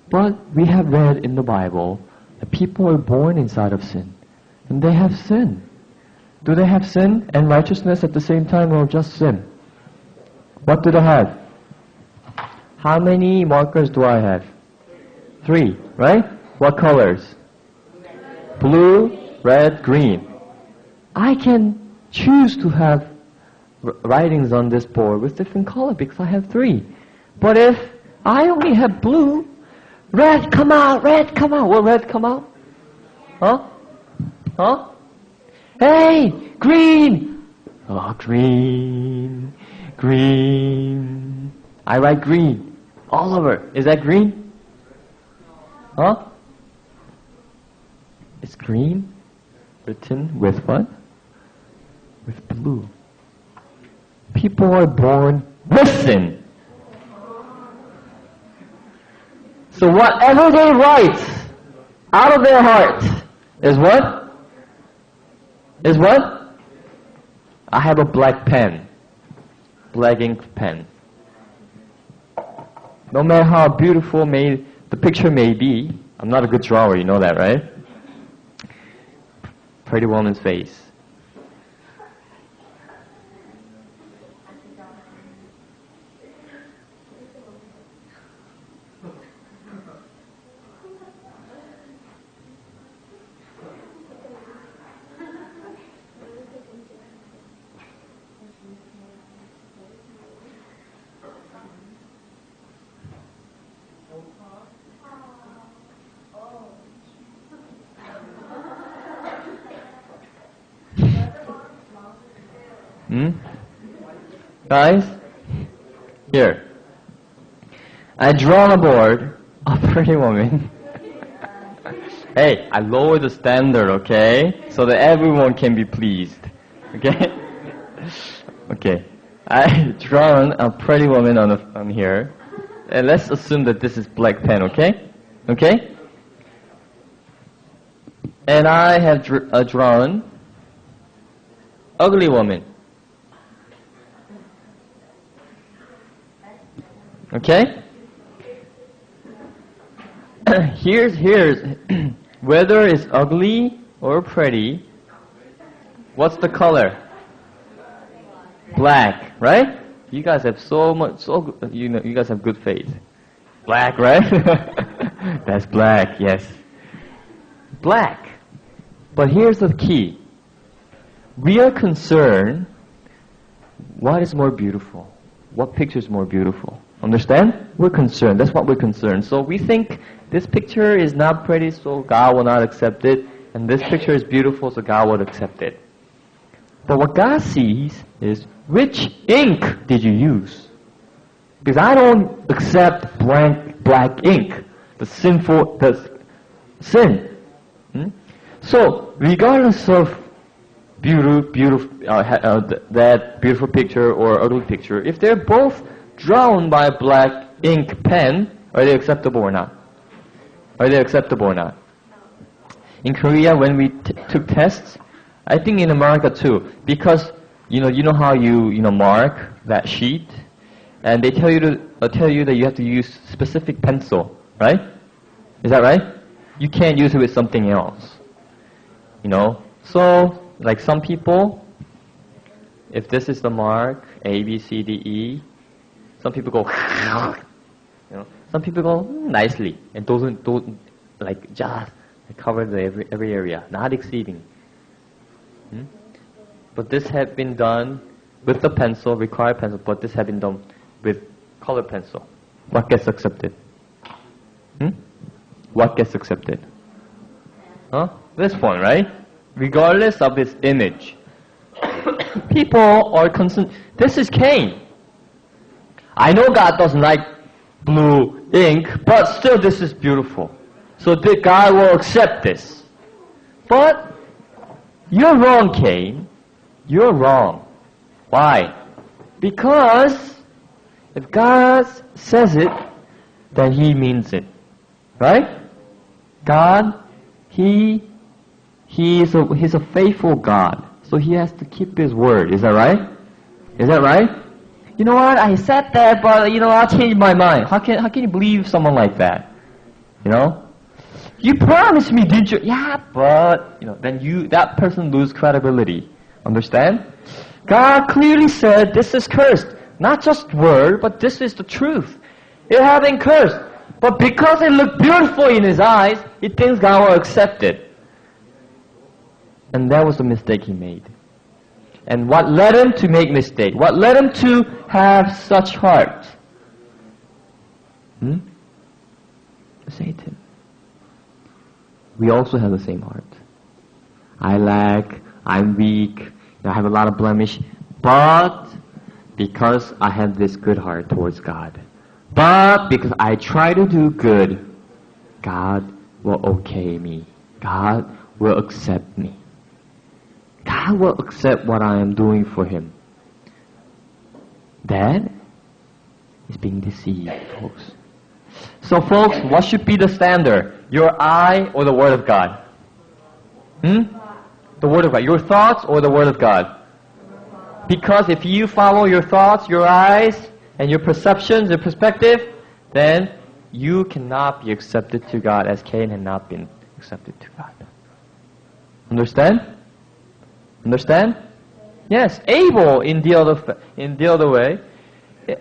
But we have read in the Bible that people are born inside of sin, and they have sin. Do they have sin and righteousness at the same time, or just sin? What do they have? How many markers do I have? 3, right? What colors? Blue, red, green. I can choose to have writings on this board with different color because I have 3. But if I only have blue, red come out, red come out. Will red come out? Huh? Huh? Hey, green! Oh, green, green. I write green all over. Is that green? Huh? It's green written with what? With blue. People are born with sin. So whatever they write out of their heart is what? Is what? I have a black pen. Black ink pen. No matter how beautiful the picture may be, I'm not a good drawer, you know that, right? Pretty woman's face. Guys, here. I draw on a board a pretty woman. Hey, I lower the standard, okay? So that everyone can be pleased. Okay? Okay. I drawn a pretty woman on here. And let's assume that this is black pen, okay? Okay? And I have drawn ugly woman. Okay? Here's whether it's ugly or pretty, what's the color? Black, right? You guys have you guys have good faith. Black, right? That's black, yes. Black. But here's the key. We are concerned what is more beautiful? What picture is more beautiful? Understand? We're concerned. That's what we're concerned. So we think this picture is not pretty, so God will not accept it. And this picture is beautiful, so God will accept it. But what God sees is, which ink did you use? Because I don't accept black ink. The sin. So, regardless of that beautiful picture or ugly picture, if they're both drawn by a black ink pen, are they acceptable or not? Are they acceptable or not? In Korea, when we took tests, I think in America too, because you know how you mark that sheet, and they tell you that you have to use specific pencil, right? Is that right? You can't use it with something else. So like some people, if this is the mark A, B, C, D, E, some people go, some people go nicely and don't like just cover every area, not exceeding. But this had been done with the pencil, required pencil, but this had been done with colored pencil. What gets accepted? What gets accepted? This one, right? Regardless of its image. People are concerned. This is Cain. I know God doesn't like blue ink, but still this is beautiful. So God will accept this. But you're wrong, Cain. You're wrong. Why? Because if God says it, then He means it. Right? God, He's a faithful God. So He has to keep His word. Is that right? Is that right? You know what? I said that, but I'll change my mind. How can you believe someone like that? You promised me, didn't you? Yeah, but then that person lose credibility. Understand? God clearly said this is cursed. Not just word, but this is the truth. It has been cursed. But because it looked beautiful in his eyes, he thinks God will accept it. And that was the mistake he made. And what led him to make mistake? What led him to have such heart? Satan. We also have the same heart. I lack, I'm weak, I have a lot of blemish, but because I have this good heart towards God, but because I try to do good, God will okay me. God will accept me. God will accept what I am doing for Him. That is being deceived, folks. So, folks, what should be the standard? Your eye or the Word of God? The Word of God. Your thoughts or the Word of God? Because if you follow your thoughts, your eyes, and your perceptions, your perspective, then you cannot be accepted to God as Cain had not been accepted to God. Understand? Understand? Yes, Abel in the other way.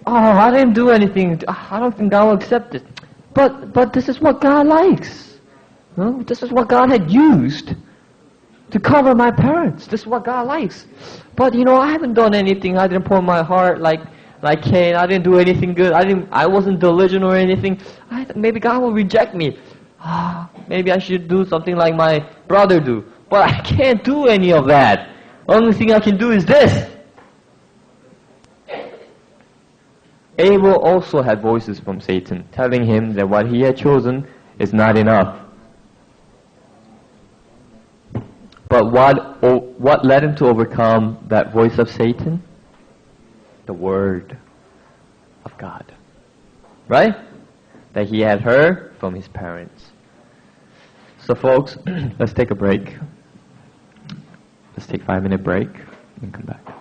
I didn't do anything. I don't think God will accept it. But this is what God likes. This is what God had used to cover my parents. This is what God likes. But I haven't done anything. I didn't pour my heart like Cain. I didn't do anything good. I wasn't diligent or anything. Maybe God will reject me. Maybe I should do something like my brother do. But I can't do any of that. Only thing I can do is this. Abel also had voices from Satan telling him that what he had chosen is not enough. But what led him to overcome that voice of Satan? The Word of God. Right? That he had heard from his parents. So folks, let's take a break. Let's take a 5-minute break and come back.